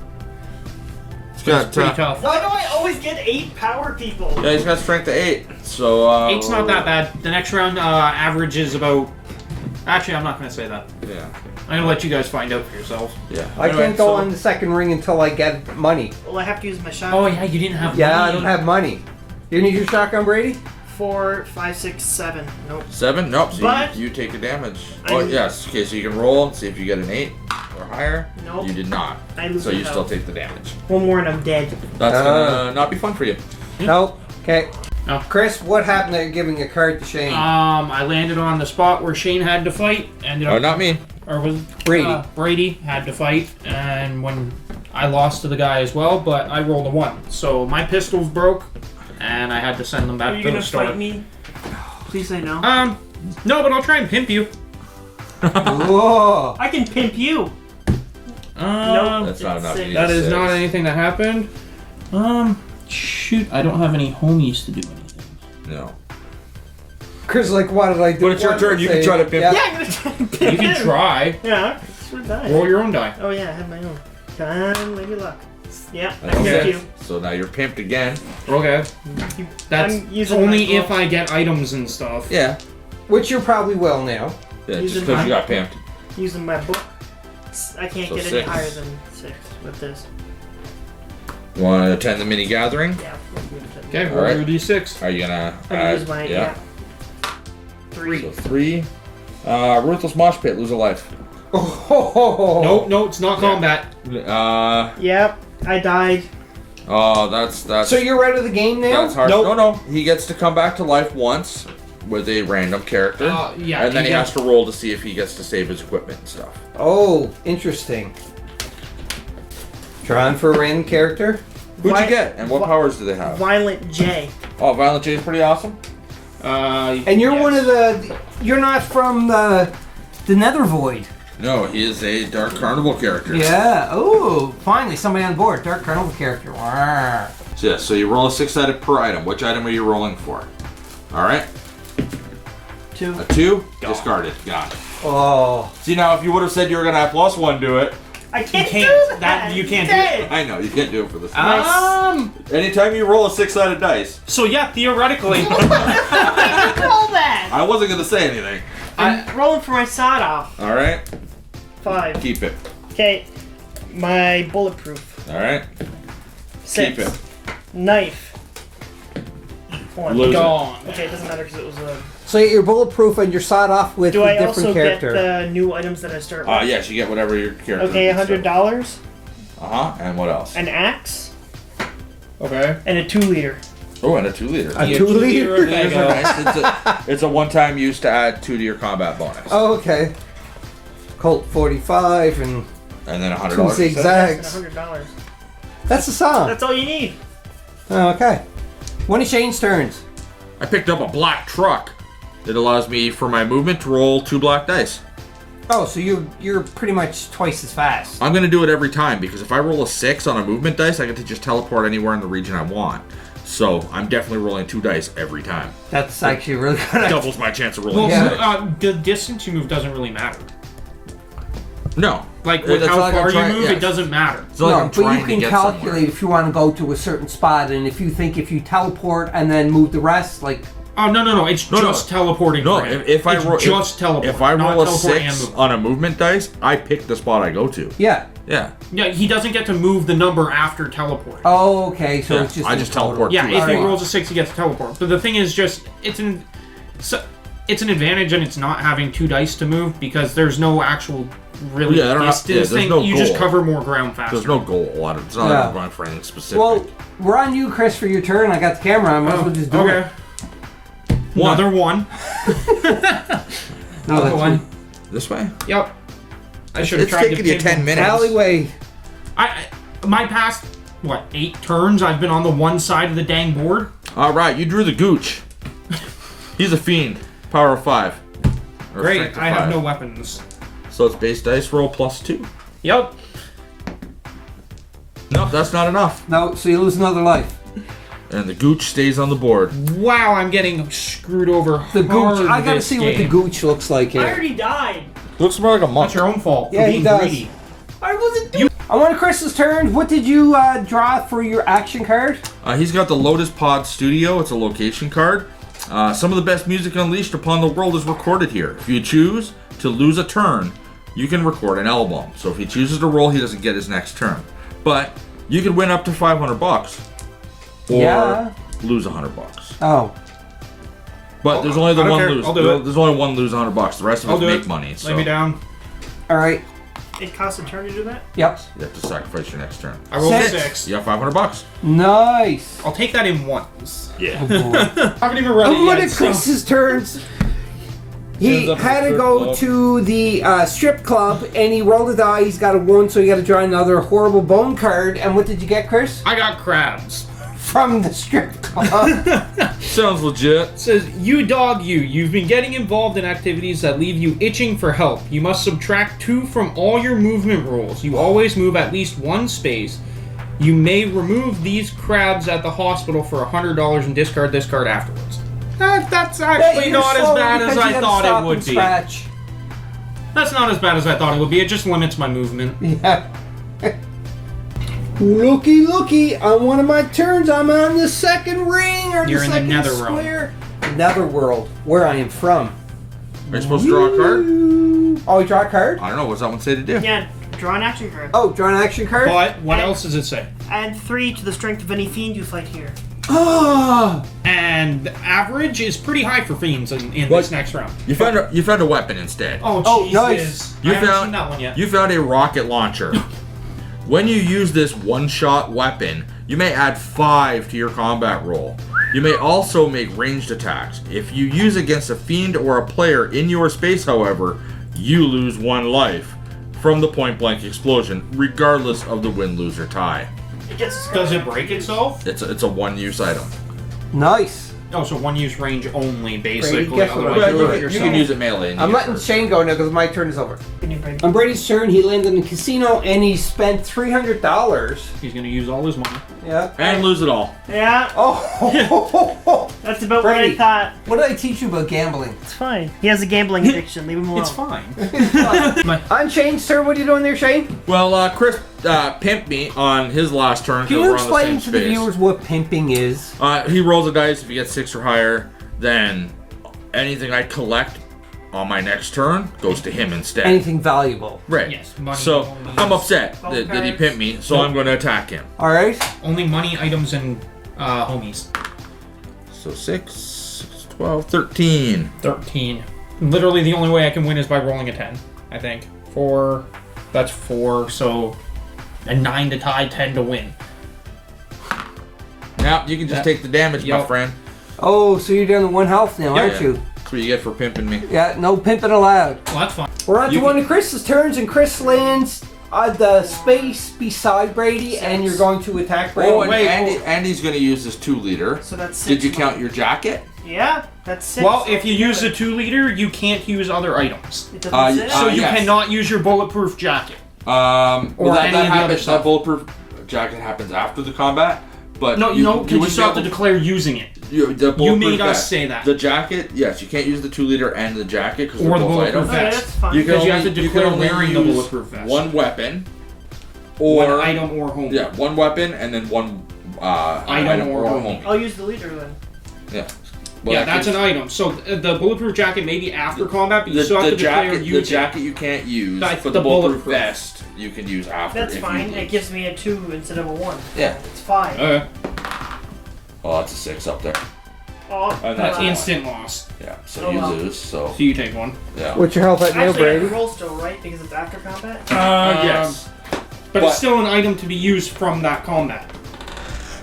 He's got. Pretty tough. Why do I always get 8 power people? Yeah, he's got strength of 8. So. 8's not that bad. The next round average is about. Actually, I'm not going to say that. Yeah. I'm going to let you guys find out for yourselves. Yeah. I Anyway, can't go so- on the second ring until I get money. Well, I have to use my shot. Oh yeah, you didn't have. Yeah, money. I don't have money. You need your shotgun, Brady? 4, 5, 6, 7. Nope. 7? Nope. So But- you take a damage. I'm- Oh yes. Okay, so you can roll and see if you get an 8 or higher. Nope. You did not. I lose So my you still health. take the damage. One more and I'm dead. That's gonna not be fun for you. Nope. Okay. No. Chris, what happened to giving a card to Shane? I landed on the spot where Shane had to fight. Ended Oh, up, not me. or was Brady. Brady had to fight, and when I lost to the guy as well, but I rolled a 1, so my pistols broke, and I had to send them Are back you to gonna the store. fight me? Please say no. No, but I'll try and pimp you. Whoa. I can pimp you. Um, That's not enough. Six. You need that a is 6. not anything that happened. Shoot, I don't have any homies to do anything. No. Chris, like, what did I do? But it's your What turn, did I you can say? try to pimp- Yeah. Yeah, I'm gonna try and pimp You can him. try. Yeah, sure die. Roll your own die. Oh yeah, I have my own. Come on, lady luck. Yeah, I Okay. pimped you. So now you're pimped again. Okay. You- That's I'm using only my if book. I get items and stuff. Yeah. Which you probably will now. Yeah, Using just because you my- got pimped. Using my book. I can't So get 6. any higher than 6 with this. You want to attend the mini gathering? Yeah. Okay, roll Alright. your d6. Are you gonna? I'm gonna use my yeah. 3. So 3. Ruthless mosh pit. Lose a life. Oh. No, it's not combat. Yep, I died. Oh, that's. So you're out of the game now? That's hard. Nope. No. He gets to come back to life once with a random character. Yeah, And then you he get- has to roll to see if he gets to save his equipment and stuff. Oh, interesting. Drawing for a random character? Who'd Vi- you get? And what vi- powers do they have? Violent J. Oh, Violent J is pretty awesome. And you're yes. one of the. You're not from the Nether Void. No, he is a Dark Carnival character. Yeah. Oh, finally somebody on board. Dark Carnival character. Wow. So, yeah, so you roll a 6-sided per item. Which item are you rolling for? Alright. 2. A 2? Discarded. Got it. Oh. See, now, if you would have said you were going to have +1 to it, I can't, can't. do that. That- you can't do Dead. I know, you can't do it for this. Anytime you roll a 6-sided dice, So yeah, theoretically. Roll that. I wasn't going to say anything. I'm rolling for my sawed off. Alright. 5. Keep it. Okay. My bulletproof. Alright. 6. Keep it. Knife. 1. Lose it. Gone. Okay, it doesn't matter because it was a. So you're bulletproof and you're sawed off with Do a I different also character. get the new items that I start with? Yes, you get whatever your character Okay, is. $100, And what else? an axe, Okay. and a 2-liter. Oh, and a 2-liter. A Yeah, 2 2 liter? liter. There you go. Nice. It's a one-time use to add 2 to your combat bonus. Oh, okay. Colt 45 and And then $100. 2 you said? zigzags. And $100. That's the song. That's all you need. Oh, okay. One of Shane's turns. I picked up a black truck. It allows me, for my movement, to roll 2 black dice. Oh, so you're pretty much twice as fast. I'm going to do it every time, because if I roll a 6 on a movement dice, I get to just teleport anywhere in the region I want. So I'm definitely rolling 2 dice every time. That's actually really good. Doubles my chance of rolling Well, Yeah. 6. the distance you move doesn't really matter. No. Like with It's how not like I'm far trying- you move, yeah. it doesn't matter. It's not like I'm but you trying to can get calculate somewhere. if you want to go to a certain spot, and if you think if you teleport and then move the rest, like Oh no! It's No, no. just teleporting. No, for him. if I It's roll, just teleport. if I not roll a teleport and 6 move. on a movement dice, I pick the spot I go to. yeah. Yeah. Yeah, he doesn't get to move the number after teleporting. Oh, okay. So Yeah, it's just I in just total. teleport Yeah, to if the he spot. rolls a 6, he gets to teleport. But the thing is, just it's an advantage, and it's not having 2 dice to move because there's no actual really Yeah, I don't know. distance Yeah, there's thing. no You just goal. cover more ground faster. There's no goal. It's not Yeah. going for anything specific. Well, we're on you, Chris, for your turn. I got the camera. I might as well just do okay. it. Another one. No, that's one. This way? Yep. I should have It's tried to taking you pick 10 one. minutes. Alleyway. My past 8 turns I've been on the one side of the dang board. Alright, you drew the gooch. He's a fiend. Power of 5. Or Great, strength of I have 5. no weapons. So it's base dice roll +2. Yep. Nope, that's not enough. No, so you lose another life. And the gooch stays on the board. Wow, I'm getting screwed over. The gooch. hard I gotta this see what the game. gooch looks like I here. already died. Looks more like a monk. That's your own fault for Yeah, he being does. greedy. I wasn't doing. I want Chris's turn. What did you draw for your action card? He's got the Lotus Pod Studio. It's a location card. Some of the best music unleashed upon the world is recorded here. If you choose to lose a turn, you can record an album. So if he chooses to roll, he doesn't get his next turn. But you could win up to $500, or Yeah. lose $100. Oh. But there's only the I don't one care. lose. I'll do it. There's only one lose $100. The rest of I'll us do make it. money. So Lay me down. All right. It costs a turn to do that. Yep. you have to sacrifice your next turn. I rolled Six. 6. You got $500. Nice. I'll take that in ones. Yeah. I haven't even read it One yet. of so- Chris's turns. He Turns up had the to strip go club. to the strip club, and he rolled a die. He's got a 1, so he got to draw another horrible bone card. And what did you get, Chris? I got crabs. From the strip club. Sounds legit. It says, you dog you. You've been getting involved in activities that leave you itching for help. You must subtract 2 from all your movement rolls. You always move at least 1 space. You may remove these crabs at the hospital for $100 and discard this card afterwards. That's actually You're not as slow bad as because you I gotta thought stop it would and be. scratch. That's not as bad as I thought it would be. It just limits my movement. Yeah. Looky, on one of my turns, I'm on the second ring or You're the in the second netherrealm. square. Netherworld, where I am from. Are you supposed to draw a card? Oh, you draw a card? I don't know. What's that one say to do? Yeah, draw an action card. Oh, draw an action card? But what else does it say? Add 3 to the strength of any fiend you fight here. Oh! And the average is pretty high for fiends in What? this next round. You found a weapon instead. Oh, Jesus. nice. You I haven't found seen that one yet. You found a rocket launcher. When you use this one-shot weapon, you may add 5 to your combat roll. You may also make ranged attacks. If you use against a fiend or a player in your space, however, you lose 1 life from the point-blank explosion, regardless of the win, lose, or tie. It gets. Does it break itself? It's a one-use item. Nice. Oh, so one use range only, basically. guess what Otherwise, I you do do it it You yourself. can use it melee. and I'm use it letting first. Shane go now because my turn is over. Can you break? On Brady's turn, he landed in the casino and he spent $300. He's gonna use all his money. Yeah. And lose it all. Yeah, Oh, that's about Brady. what I thought. what did I teach you about gambling? It's fine. He has a gambling addiction. Leave him alone. It's fine. On Shane's turn, what are you doing there, Shane? Well, Chris pimped me on his last turn. Can 'cause you we're on the explain same to the space. viewers what pimping is? He rolls a dice. If he gets 6 or higher, then anything I collect on my next turn goes to him instead. Anything valuable. Right. Yes, money So only. I'm upset Phone that he cards. pimped me, so I'm going to attack him. All right. Only money, items, and homies. So 6, 12, 13. 13. Literally, the only way I can win is by rolling a 10, I think. 4. That's 4, so a 9 to tie, 10 to win. Now you can just take the damage, my Yep. friend. Oh, so you're down to 1 health now, aren't Yeah. you? That's what you get for pimping me. Yeah, no pimping allowed. Well, that's fine. We're on to You one can- of Chris's turns, and Chris lands on the space beside Brady, and you're going to attack Brady. Oh, and wait, Andy's going to use his 2-liter. So that's 6. Did you count your jacket? Yeah, that's 6. Well, if you use the 2-liter, you can't use other items. It doesn't say. So you yes. cannot use your bulletproof jacket. Well, Or that, any that of the other happens. stuff. That bulletproof jacket happens after the combat. But No, because you wouldn't still have be to able- declare using it. The bulletproof made us vest. say that. The jacket, yes, you can't use the 2-liter and the jacket because Or they're the both bulletproof items. Okay, vest. that's fine. You can Because you only, have to you can declare only wearing the use bulletproof vest. one weapon, or One item or home. yeah, one weapon and then one Item or home. home. I'll use the leader then. Yeah, well, Yeah, that that's an gives- item. So the bulletproof jacket may be after combat, but you still have the to declare jacket. The using. jacket you can't use, That's but the the bulletproof bulletproof. vest you can use after. That's if fine. You It gives me a 2 instead of a 1. Yeah. It's fine. Okay. Oh, that's a 6 up there. Oh, And That's that's instant loss. Yeah, so Oh, you wow. lose. So So you take one. yeah. What's your health at now, Actually, I Brady? have roll still, right? Because it's after combat. Yes. But it's still an item to be used from that combat.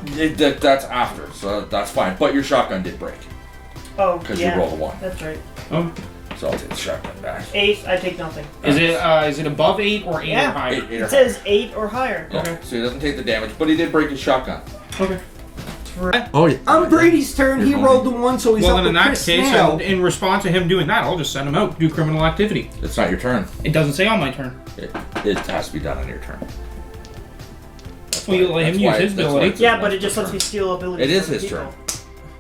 That's after, so that's fine. But your shotgun did break Oh, because yeah. you rolled a 1. That's right. Oh. So I'll take the shotgun back. 8, I take nothing. Is it above 8 or 8 Yeah. or higher? 8 or It says 8 or higher. Yeah. Okay. So he doesn't take the damage, but he did break his shotgun. Okay. Oh yeah. On Brady's turn, he rolled the 1, so he's Well, up then in with that Chris case, now. in response to him doing that, I'll just send him out, do criminal activity. It's not your turn. It doesn't say on my turn. It has to be done on your turn. That's Well, you why- let him that's use why- his that's why ability. it's Yeah, his but it once just per lets me turn. steal abilities. It is from his people. turn.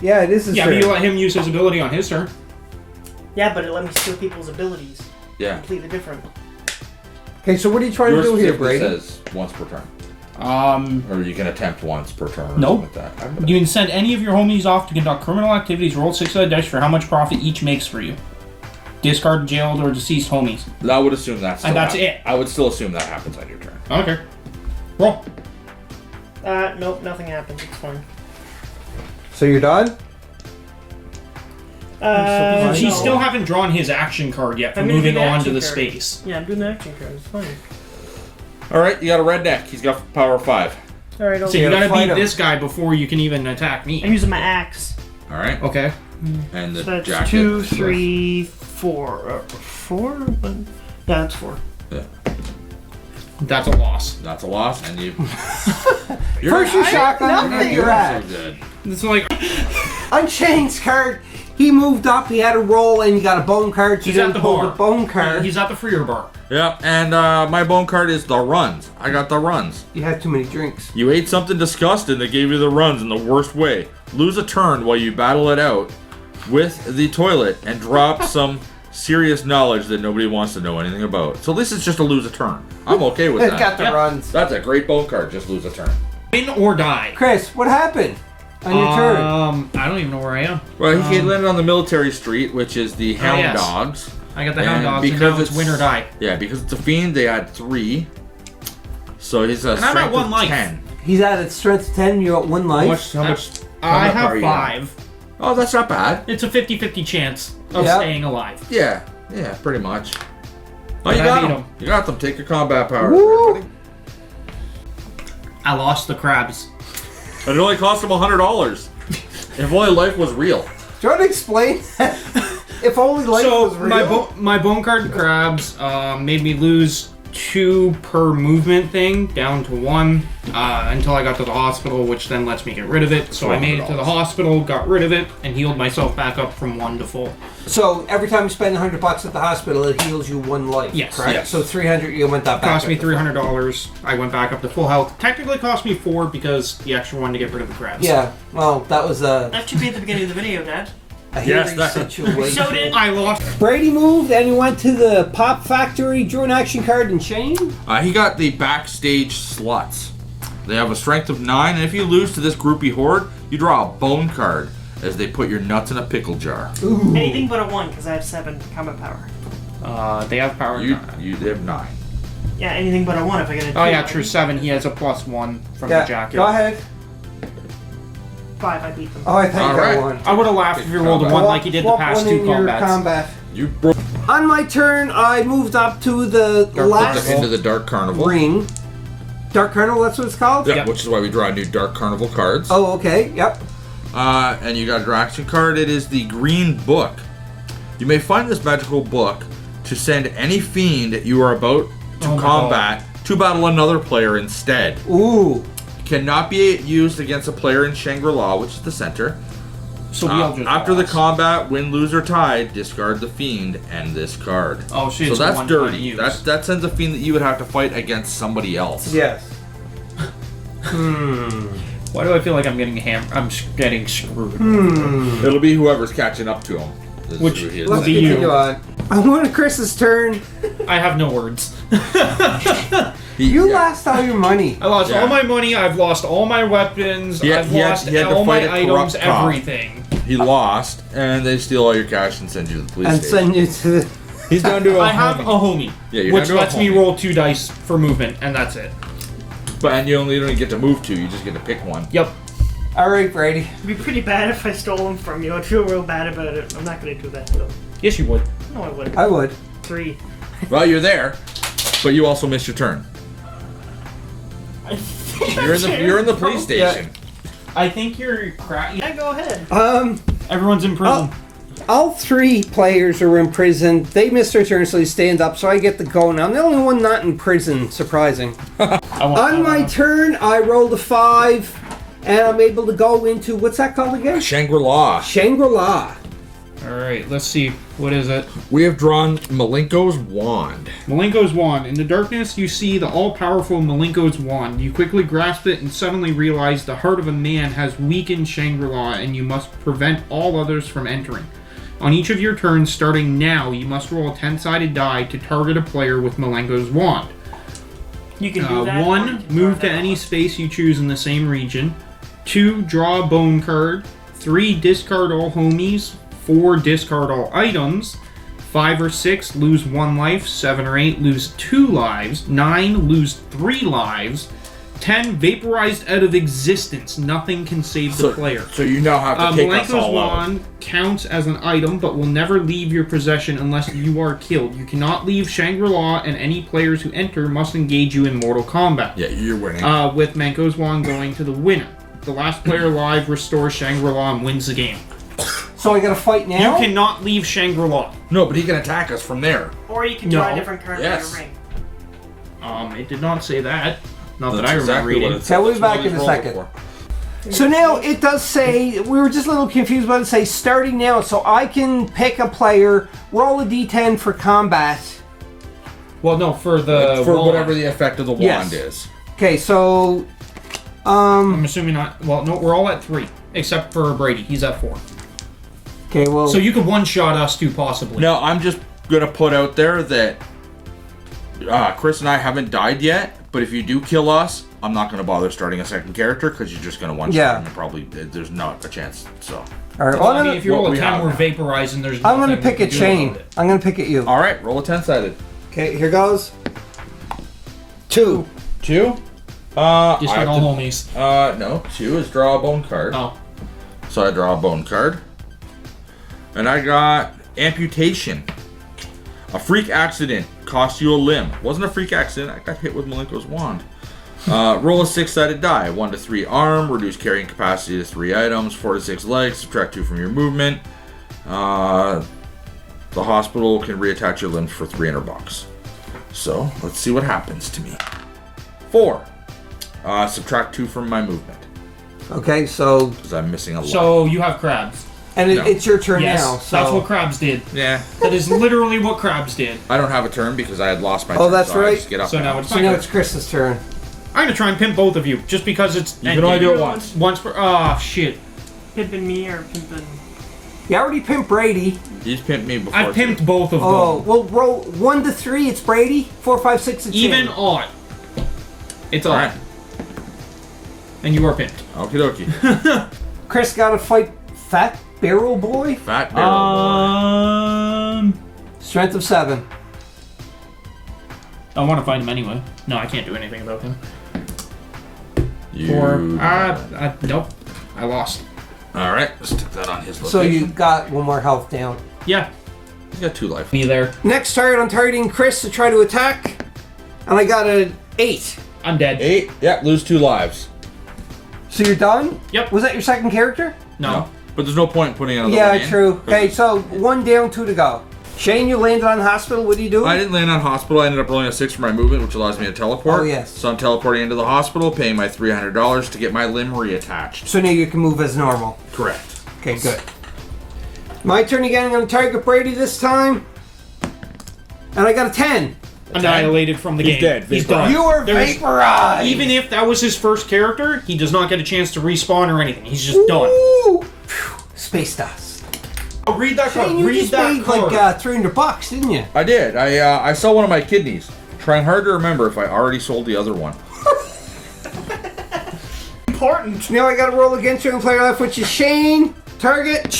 Yeah, it is his Yeah, turn. but you let him use his ability on his turn. Yeah, but it let me steal people's abilities. Yeah. Completely different. Okay, so what are you trying Yours to do here, specifically Brady? says once per turn. Um, Or you can attempt once per turn or Nope. something like that. I'm- you can send any of your homies off to conduct criminal activities. Roll 6-sided dice for how much profit each makes for you. Discard jailed or deceased homies. I would assume that's And that's it. I would still assume that happens on your turn. Okay. Roll. Nope, nothing happens. It's fine. So you're done? No. He still haven't drawn his action card yet for I'm gonna moving do the on to action the card. space. Yeah, I'm doing the action card. It's fine. Alright, you got a redneck. He's got power 5. Alright, So you Yeah, gotta fight beat him. this guy before you can even attack I'm me. using my axe. Alright. Okay. And the So that's jacket. 2, 3, 4. 4? Yeah, that's 4. Yeah. That's a loss. That's a loss, and you. First your shotgun, and then your so axe. good. It's like On Shane's card, he moved up, he had a roll, and he got a bone card, so He's you at didn't the pull bar. the bone card. he's at the freer bar. Yeah, and my bone card is the runs. I got the runs. You had too many drinks. You ate something disgusting that gave you the runs in the worst way. Lose a turn while you battle it out with the toilet and drop some serious knowledge that nobody wants to know anything about. So this is just a lose a turn. I'm okay with It that. got the Yep. runs. That's a great bone card. Just lose a turn. Win or die. Chris, what happened on your turn? I don't even know where I am. Well, he landed on the military street, which is the Hound yes. Dogs. I got the hound dogs, and because now it's win or die. Yeah, because it's a fiend, they had 3. So he's a And I'm at strength 1 of life. 10. He's at a strength 10, you're at 1 life. How much? I combat power have you got? 5. Oh, that's not bad. It's a 50-50 chance of Yeah. staying alive. Yeah, pretty much. Oh, And you I got beat them. him. You got them. Take your combat power. Woo! everybody. I lost the crabs. And it only cost him $100. If only life was real. Do you want to explain that? If only life So was real. my bone card crabs made me lose 2 per movement thing down to 1 until I got to the hospital, which then lets me get rid of it. So I made it to the hospital, got rid of it, and healed myself back up from 1 to full. So every time you spend $100 at the hospital, it heals you 1 life. Yes. Correct. Yes. So 300, you went that back. Cost me up to $300. I went back up to full health. Technically cost me 4 because the extra one to get rid of the crabs. Yeah. Well, that was a That should be at the beginning of the video, Dad. Yes, hairy that- situation. So did. I lost. Brady moved and he went to the Pop Factory, drew an action card, and Shane. He got the backstage sluts. They have a strength of 9, and if you lose to this groupie horde, you draw a bone card as they put your nuts in a pickle jar. Anything but a 1, because I have 7 combat power. They have power. You have 9. Yeah, anything but a 1 if I get a 2. Oh yeah, true. 7. He has a +1 from the jacket. Go ahead. 5, I beat them. Oh, I think All I right. won. I would have laughed if you rolled a 1 like you did the Swap past one 2 in your combats. combat. You broke On my turn, I moved up to the last into the Dark Carnival. ring. Dark Carnival, that's what it's called? Yeah, Yep. which is why we draw new Dark Carnival cards. Oh, okay. Yep. And you got a draw action card. It is the Green Book. You may find this magical book to send any fiend you are about to Oh my combat to battle another player instead. Ooh. Cannot be used against a player in Shangri, which is the center. So we all just After the lost. combat, win, lose, or tie, discard the fiend and this card. Oh, so So it's that's one dirty. time use. That sends a fiend that you would have to fight against somebody else. Yes. Why do I feel like I'm getting getting screwed? It'll be whoever's catching up to him. This is Which- who he is. Let's be continue you. on. I went to Chris's turn. I have no words. You Yeah. lost all your money. I lost Yeah. all my money. I've lost all my weapons. He had- I've he had- lost he had to all my fight a items. corrupt cop. Everything. He lost, and they steal all your cash and send you to the police And station. send you to the... He's down to a I have a homie. homie, Yeah, you're which down to a lets me homie. roll 2 dice for movement, and that's it. But and you don't get to move 2. You just get to pick one. Yep. Alright, Brady. It'd be pretty bad if I stole them from you. I'd feel real bad about it. I'm not gonna do that though. Yes, you would. No, I wouldn't. I would. 3. Well, you're there, but you also missed your turn. You're in the police station. I think you're Yeah, go ahead. Everyone's in prison. All 3 players are in prison. They missed their turn, so they stand up, so I get to go now. I'm the only one not in prison, surprising. On my turn, I rolled a 5, and I'm able to go into, what's that called again? Shangri-La. Shangri-La. All right, let's see. What is it? We have drawn Malenko's wand. Malenko's wand. In the darkness, you see the all-powerful Malenko's wand. You quickly grasp it and suddenly realize the heart of a man has weakened Shangri-La, and you must prevent all others from entering. On each of your turns, starting now, you must roll a 10-sided die to target a player with Malenko's wand. You can do that. 1, move to any space you choose in the same region. 2, draw a bone card. 3, discard all homies. 4, discard all items. 5 or 6, lose 1 life. 7 or 8, lose 2 lives. 9, lose 3 lives. 10, vaporized out of existence. Nothing can save the player. So you now have to take us Malenko's all out. wand counts as an item, but will never leave your possession unless you are killed. You cannot leave Shangri-La, and any players who enter must engage you in Mortal Kombat. Yeah, you're winning. With Malenko's wand going to the winner. The last player alive restores Shangri-La and wins the game. So I gotta fight now? You cannot leave Shangri-La. No, but he can attack us from there. Or you can draw No. a different card Yes. from your ring. It did not say that. Not that That's I remember exactly reading. what it said. Tell me That's what back I was in a rolling second. for. So now it does say, we were just a little confused about it, say starting now, so I can pick a player, roll a d10 for combat. Well, no, for the For wand. whatever the effect of the wand Yes. is. Okay, so, I'm assuming not. Well, no, we're all at 3. Except for Brady. He's at 4. okay, well, So you could one-shot us too, possibly. No, I'm just gonna put out there that Chris and I haven't died yet, but if you do kill us, I'm not gonna bother starting a second character because you're just gonna one-shot Yeah. him and probably there's not a chance. So, all right, Well, well, I mean, if you what roll a we 10, have we're now. vaporizing. There's I'm gonna nothing pick we a can do chain. about it. I'm gonna pick at you. all right, roll a 10-sided. Okay, here goes. 2. 2. Just I with have all to- homies. No. 2 is draw a bone card. Oh. So I draw a bone card. And I got amputation. A freak accident cost you a limb. Wasn't a freak accident. I got hit with Malenko's wand. Roll a 6-sided die. 1 to 3 arm. Reduce carrying capacity to 3 items. 4 to 6 legs. Subtract 2 from your movement. The hospital can reattach your limbs for $300. So let's see what happens to me. 4. Subtract 2 from my movement Okay, so, because I'm missing a lot. So you have crabs. and No. it's your turn Yes, now, so. that's what crabs did. Yeah. That is literally what crabs did. I don't have a turn because I had lost my Oh, turn. that's so I right. just get up So now now. it's So now it's Chris's turn. I'm gonna try and pimp both of you, just because it's. You can only do it once. Once per. Oh shit! Pimpin' me or pimpin'... You already pimped Brady. He's pimped me before. I pimped both of them. Oh, well, roll 1 to 3, it's Brady. 4, 5, 6, it's Even him. odd. It's odd. Alright. And you are pimped. Okie dokie. Chris got to fight Fat Barrel Boy. Fat barrel Strength of 7. I want to find him anyway. No, I can't do anything about him. boy. You. Nope. I lost. Alright, let's stick that on his location. So you got 1 more health down. Yeah, He's got 2 life. me there. Next target, I'm targeting Chris to try to attack. And I got an 8. I'm dead. 8. Yeah, lose 2 lives. So you're done? Yep. Was that your second character? No. But there's no point in putting another one Yeah, in. true. Okay, so 1 down, 2 to go. Shane, you landed on hospital. What do you do? I didn't land on hospital. I ended up rolling a 6 for my movement, which allows me to teleport. Oh, yes. So I'm teleporting into the hospital, paying my $300 to get my limb reattached. So now you can move as normal. Correct. Okay, good. My turn again. I'm going to target Brady this time. And I got a 10. Annihilated from the He's game. dead. He's Vaporized. done. You are There's- vaporized. Even if that was his first character, he does not get a chance to respawn or anything. He's just done. Ooh. Phew. Space dust. Oh, read that card. Shane, you Read just that paid card. like $300, didn't you? I did. I saw one of my kidneys. Trying hard to remember if I already sold the other one. Important. Now I got to roll against you and player left, which is Shane. Target.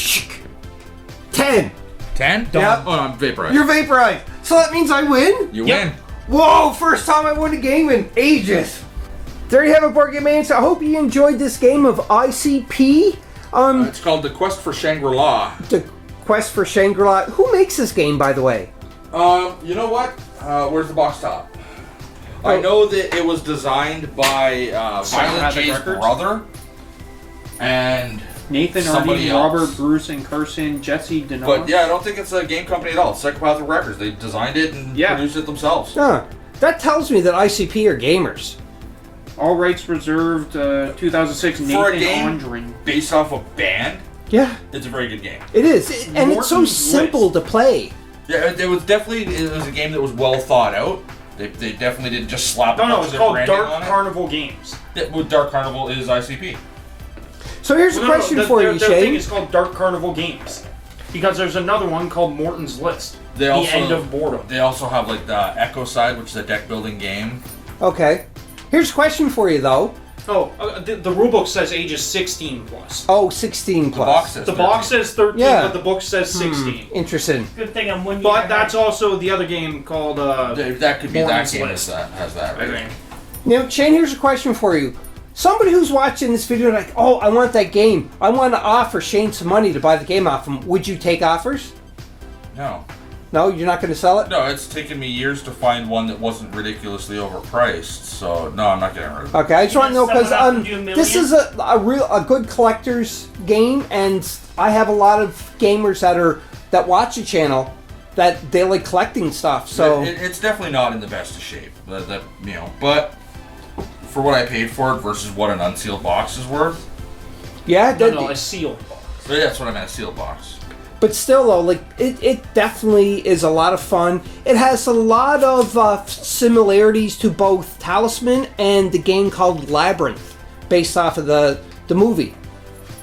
10. 10? Yep. Oh, no, I'm vaporized. You're vaporized. So that means I win? You Yep. win. Whoa, first time I won a game in ages. there you have it, Board Game Maniacs. I hope you enjoyed this game of ICP. It's called The Quest for Shangri-La. The Quest for Shangri-La. Who makes this game, by the way? You know what? Where's the box top? I know that it was designed by Violent J's Records? brother and Nathan, somebody Arnie, else. Robert, Bruce, and Kirsten, Jesse, Denos. But yeah, I don't think it's a game company at all. It's Psychopathic Records. They designed it and produced it themselves. Huh. That tells me that ICP are gamers. All rights reserved. 2006. For a Nathan game Ondrin. based off a band, Yeah, it's a very good game. it is. And it's so Morton's simple to play. Yeah, it was a game that was well thought out. They definitely didn't just slap a bunch No, of it's their called branding Dark on it. Carnival Games. Yeah, well, Dark Carnival is ICP. So here's a question for you, Their thing Shane. is called Dark Carnival Games. Because there's another one called Morton's List. They the also- End of Boredom. They also have like the Echo side, which is a deck building game. Okay. Here's a question for you, though. Oh, the rulebook says ages 16 plus. Oh, 16 The plus. box says The box 13. says 13, Yeah. but the book says 16. Interesting. Good thing I'm winning. But that's also the other game called. That could be Morton's that game List. that has that. I Right? think. Now, Shane, here's a question for you. Somebody who's watching this video like, oh, I want that game. I want to offer Shane some money to buy the game off him. Would you take offers? No. No, you're not going to sell it? No, it's taken me years to find one that wasn't ridiculously overpriced. So no, I'm not getting rid of it. Okay, I just want to know because Someone up to do a this is a good collector's game, and I have a lot of gamers that watch the channel that they like collecting stuff. So It's definitely not in the best of shape. But for what I paid for it versus what an unsealed box is worth. yeah, No, a sealed box. So yeah, that's what I meant, a sealed box. but still though, like it definitely is a lot of fun. It has a lot of similarities to both Talisman and the game called Labyrinth, based off of the movie.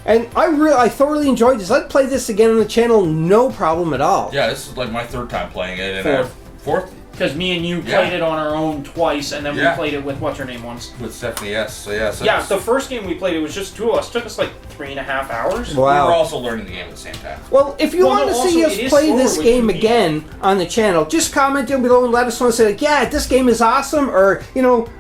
And I thoroughly enjoyed this. I'd play this again on the channel, no problem at all. Yeah, this is like my third time playing it, and fourth Because me and you Yeah. played it on our own twice, and then Yeah. we played it with what's her name once. with Stephanie S. So yeah, Yeah, the first game we played, it was just two of us. It took us like 3.5 hours. we were Wow. also learning the game at the same time. Well, if you Well, want no, to see also, us it is play slower this with game two games. again on the channel, just comment down below and let us know and say, like, yeah, this game is awesome, or,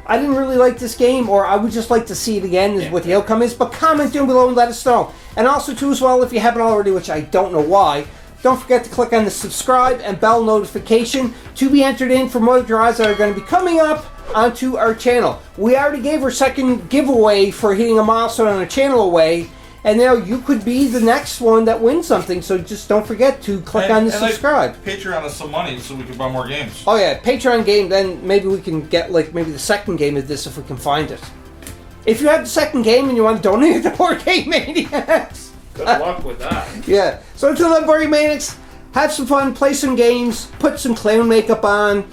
I didn't really like this game, or I would just like to see it again, is what the outcome is. But comment down below and let us know. And also, too, as well, if you haven't already, which I don't know why, don't forget to click on the subscribe and bell notification to be entered in for more draws that are going to be coming up onto our channel. We already gave our second giveaway for hitting a milestone on our channel away, and now you could be the next one that wins something, so just don't forget to click on the subscribe. Patreon us some money so we can buy more games. Oh yeah, Patreon game, then maybe we can get maybe the second game of this if we can find it. If you have the second game and you want to donate it to Board Game Maniacs. Good luck with that. Yeah. So until then, Board Game Maniacs, have some fun, play some games, put some clown makeup on,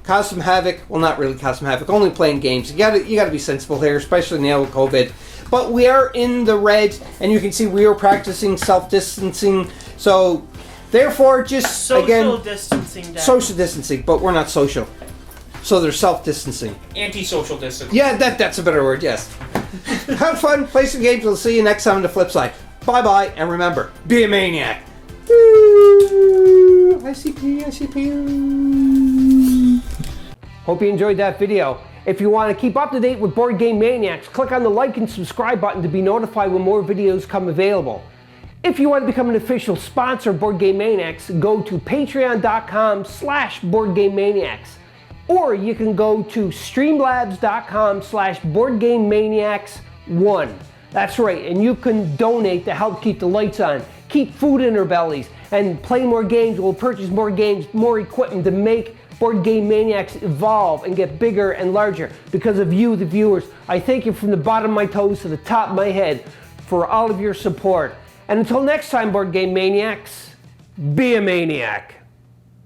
cause some havoc. Well, not really cause some havoc, only playing games. You gotta be sensible here, especially now with COVID. But we are in the red, and you can see we are practicing self-distancing. So, therefore, just Social distancing. Dad. social distancing, but we're not social. So they're self-distancing. Anti-social distance. Yeah, that's a better word, yes. Have fun, play some games, we'll see you next time on the flip side. Bye-bye, and remember, be a maniac. Woo! ICP. Hope you enjoyed that video. If you want to keep up to date with Board Game Maniacs, click on the like and subscribe button to be notified when more videos come available. If you want to become an official sponsor of Board Game Maniacs, go to patreon.com/BoardGameManiacs. Or you can go to streamlabs.com/BoardGameManiacs1. That's right, and you can donate to help keep the lights on, keep food in our bellies, and play more games. We'll purchase more games, more equipment to make Board Game Maniacs evolve and get bigger and larger. Because of you, the viewers, I thank you from the bottom of my toes to the top of my head for all of your support. And until next time, Board Game Maniacs, be a maniac.